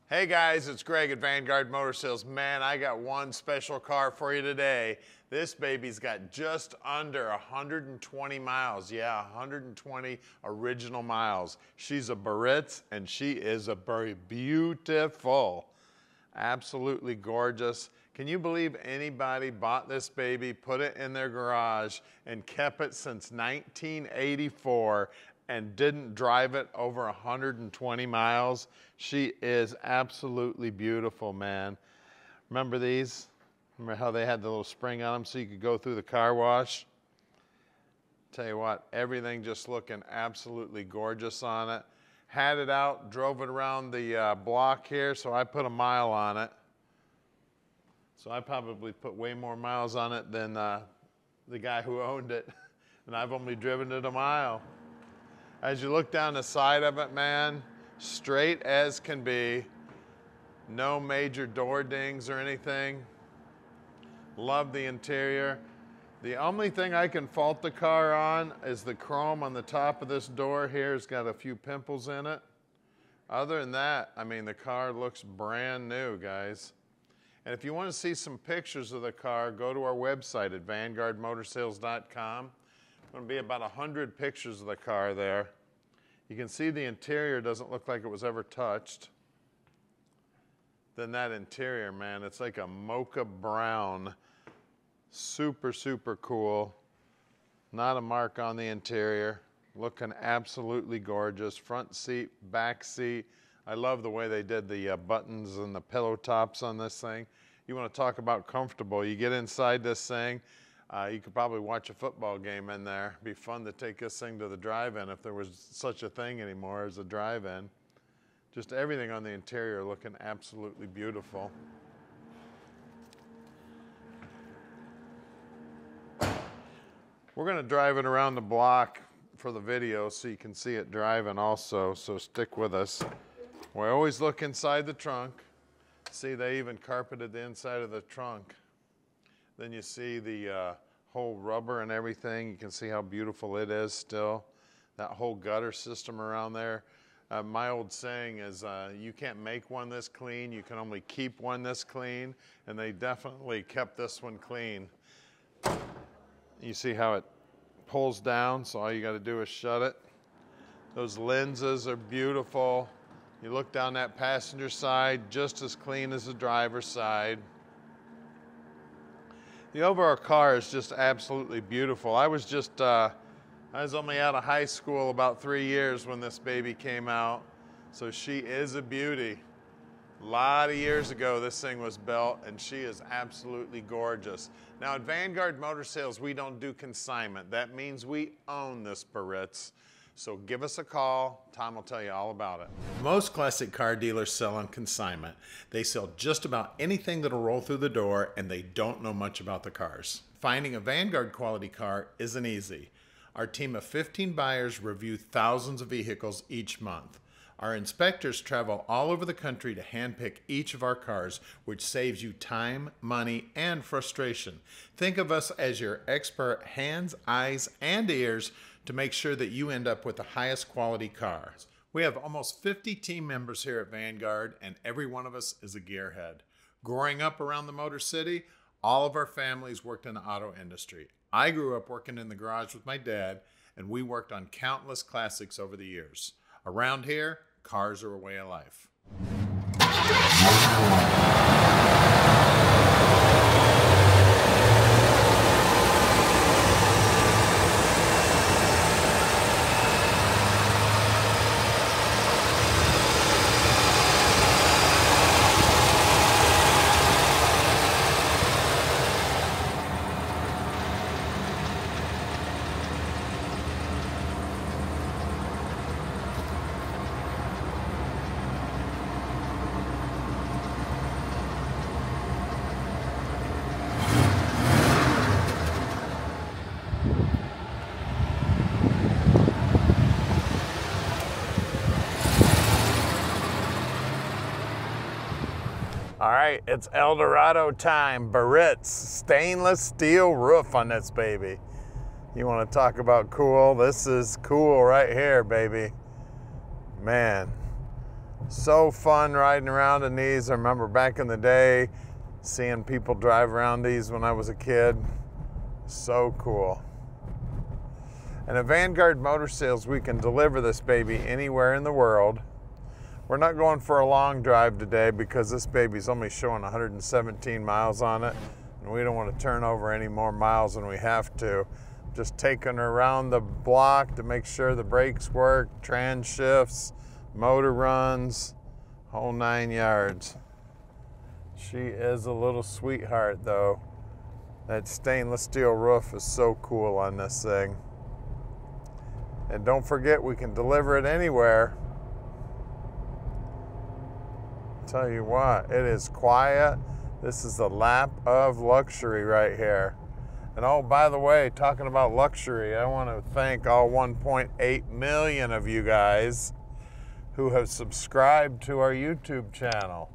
Hey guys, it's Greg at Vanguard Motor Sales. Man, I got one special car for you today. This baby's got just under 120 miles. Yeah, 120 original miles. She's a Biarritz and she is a very beautiful. Absolutely gorgeous. Can you believe anybody bought this baby, put it in their garage, and kept it since 1984 and didn't drive it over 120 miles? She is absolutely beautiful, man. Remember these? Remember how they had the little spring on them so you could go through the car wash? Tell you what, everything just looking absolutely gorgeous on it. Had it out, drove it around the block here, so I put a mile on it. So I probably put way more miles on it than the guy who owned it, and I've only driven it a mile. As you look down the side of it, man, straight as can be. No major door dings or anything. Love the interior. The only thing I can fault the car on is the chrome on the top of this door here. It's got a few pimples in it. Other than that, I mean, the car looks brand new, guys. And if you want to see some pictures of the car, go to our website at vanguardmotorsales.com. Going to be about 100 pictures of the car there. You can see the interior doesn't look like it was ever touched. Then that interior, man, it's like a mocha brown. Super, super cool. Not a mark on the interior. Looking absolutely gorgeous. Front seat, back seat. I love the way they did the buttons and the pillow tops on this thing. You want to talk about comfortable. You get inside this thing, you could probably watch a football game in there. It'd be fun to take this thing to the drive-in if there was such a thing anymore as a drive-in. Just everything on the interior looking absolutely beautiful. We're going to drive it around the block for the video so you can see it driving also, so stick with us. We always look inside the trunk. See, they even carpeted the inside of the trunk. Then you see the whole rubber and everything. You can see how beautiful it is still. That whole gutter system around there. My old saying is you can't make one this clean, you can only keep one this clean, and they definitely kept this one clean. You see how it pulls down, so all you got to do is shut it. Those lenses are beautiful. You look down that passenger side, just as clean as the driver's side. The overall car is just absolutely beautiful. I was only out of high school about 3 years when this baby came out, so she is a beauty. A lot of years ago this thing was built, and she is absolutely gorgeous. Now at Vanguard Motor Sales, we don't do consignment. That means we own this Biarritz. So give us a call. Tom will tell you all about it. Most classic car dealers sell on consignment. They sell just about anything that'll roll through the door, and they don't know much about the cars. Finding a Vanguard quality car isn't easy. Our team of 15 buyers review thousands of vehicles each month. Our inspectors travel all over the country to handpick each of our cars, which saves you time, money, and frustration. Think of us as your expert hands, eyes, and ears to make sure that you end up with the highest quality cars. We have almost 50 team members here at Vanguard, and every one of us is a gearhead. Growing up around the Motor City, all of our families worked in the auto industry. I grew up working in the garage with my dad, and we worked on countless classics over the years. Around here, cars are a way of life. All right, it's Eldorado time. Biarritz, stainless steel roof on this baby. You want to talk about cool? This is cool right here, baby. Man, So fun riding around in these. I remember back in the day seeing people drive around these when I was a kid. So cool. And at Vanguard Motor Sales, we can deliver this baby anywhere in the world. We're not going for a long drive today because this baby's only showing 117 miles on it, and we don't want to turn over any more miles than we have to. Just taking her around the block to make sure the brakes work, trans shifts, motor runs, whole 9 yards. She is a little sweetheart though. That stainless steel roof is so cool on this thing. And don't forget, we can deliver it anywhere. Tell you what, it is quiet. This is the lap of luxury right here. And oh, by the way, talking about luxury, I want to thank all 1.8 million of you guys who have subscribed to our YouTube channel.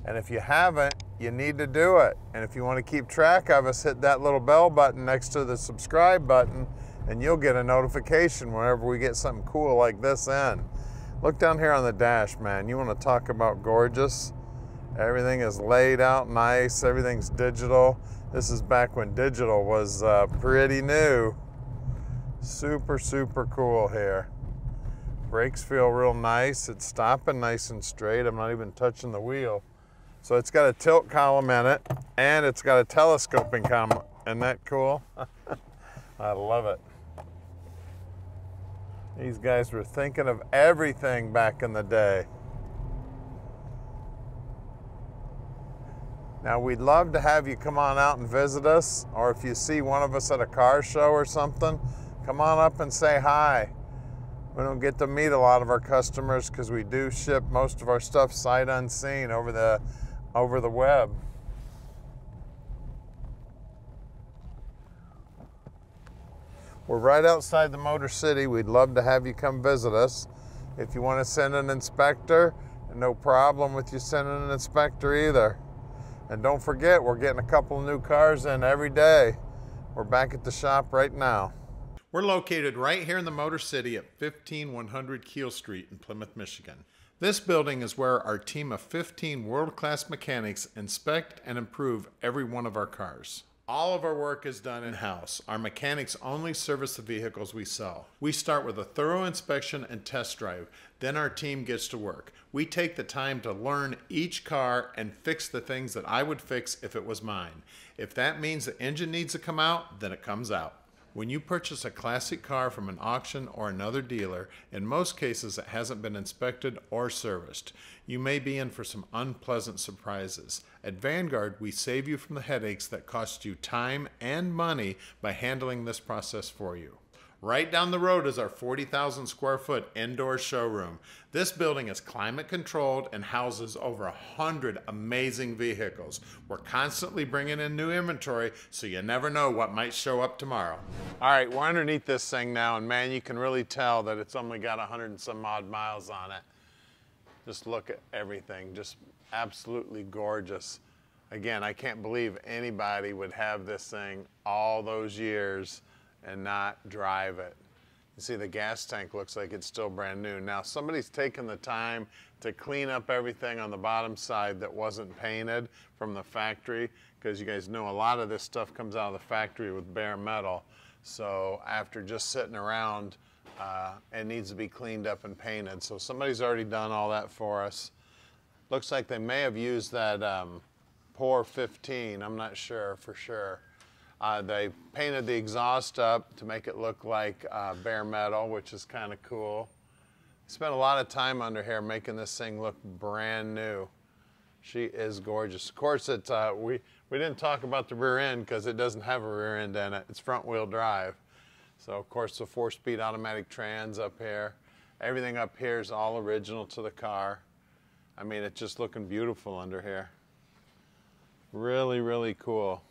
And if you haven't, you need to do it. And if you want to keep track of us, hit that little bell button next to the subscribe button, and you'll get a notification whenever we get something cool like this in. Look down here on the dash, man. You want to talk about gorgeous? Everything is laid out nice. Everything's digital. This is back when digital was pretty new. Super, super cool here. Brakes feel real nice. It's stopping nice and straight. I'm not even touching the wheel. So it's got a tilt column in it, and it's got a telescoping column. Isn't that cool? I love it. These guys were thinking of everything back in the day. Now, we'd love to have you come on out and visit us, or if you see one of us at a car show or something, come on up and say hi. We don't get to meet a lot of our customers because we do ship most of our stuff sight unseen over the web. We're right outside the Motor City. We'd love to have you come visit us. If you want to send an inspector, no problem with you sending an inspector either. And don't forget, we're getting a couple of new cars in every day. We're back at the shop right now. We're located right here in the Motor City at 15100 Keel Street in Plymouth, Michigan. This building is where our team of 15 world-class mechanics inspect and improve every one of our cars. All of our work is done in-house. Our mechanics only service the vehicles we sell. We start with a thorough inspection and test drive. Then our team gets to work. We take the time to learn each car and fix the things that I would fix if it was mine. If that means the engine needs to come out, then it comes out. When you purchase a classic car from an auction or another dealer, in most cases it hasn't been inspected or serviced. You may be in for some unpleasant surprises. At Vanguard, we save you from the headaches that cost you time and money by handling this process for you. Right down the road is our 40,000 square foot indoor showroom. This building is climate controlled and houses over 100 amazing vehicles. We're constantly bringing in new inventory, so you never know what might show up tomorrow. All right, we're underneath this thing now, and man, you can really tell that it's only got 100 and some odd miles on it. Just look at everything, just absolutely gorgeous. Again, I can't believe anybody would have this thing all those years and not drive it. You see the gas tank looks like it's still brand new. Now somebody's taken the time to clean up everything on the bottom side that wasn't painted from the factory, because you guys know a lot of this stuff comes out of the factory with bare metal. So after just sitting around, it needs to be cleaned up and painted. So somebody's already done all that for us. Looks like they may have used that POR 15, I'm not sure for sure. They painted the exhaust up to make it look like bare metal, which is kind of cool. Spent a lot of time under here making this thing look brand new. She is gorgeous. Of course, we didn't talk about the rear end because it doesn't have a rear end in it. It's front wheel drive. So of course the 4-speed automatic trans up here. Everything up here is all original to the car. I mean, it's just looking beautiful under here. Really, really cool.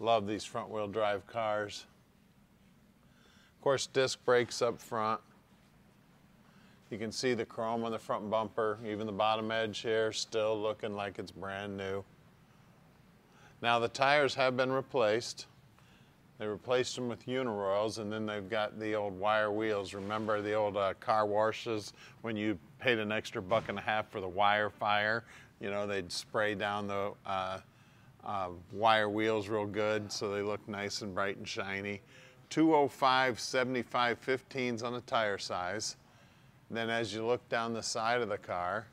Love these front wheel drive cars. Of course, disc brakes up front. You can see the chrome on the front bumper, even the bottom edge here, still looking like it's brand new. Now the tires have been replaced. They replaced them with Uniroyals, and then they've got the old wire wheels. Remember the old car washes when you paid an extra $1.50 for the wire fire? You know, they'd spray down the wire wheels real good so they look nice and bright and shiny. 205 75 15s on the tire size. And then as you look down the side of the car,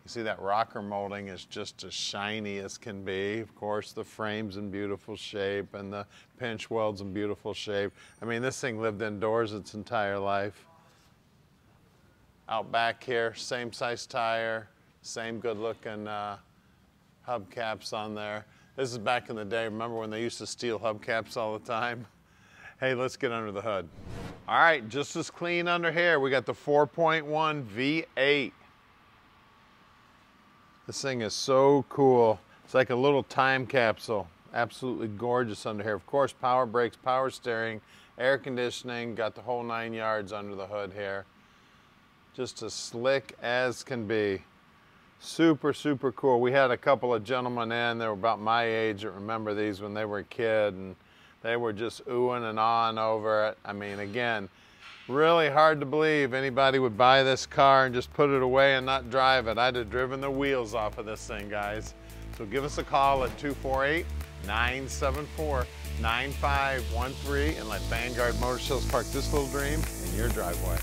you see that rocker molding is just as shiny as can be. Of course, the frame's in beautiful shape and the pinch weld's in beautiful shape. I mean, this thing lived indoors its entire life. Out back here, same size tire, same good looking hubcaps on there. This is back in the day. Remember when they used to steal hubcaps all the time? Hey, let's get under the hood. All right, just as clean under here. We got the 4.1 V8. This thing is so cool. It's like a little time capsule. Absolutely gorgeous under here. Of course, power brakes, power steering, air conditioning, got the whole 9 yards under the hood here. Just as slick as can be. Super, super cool. We had a couple of gentlemen in, they were about my age that remember these when they were a kid, and they were just oohing and ahhing over it. I mean, again, really hard to believe anybody would buy this car and just put it away and not drive it. I'd have driven the wheels off of this thing, guys. So give us a call at 248-974-9513 and let Vanguard Motor Sales park this little dream in your driveway.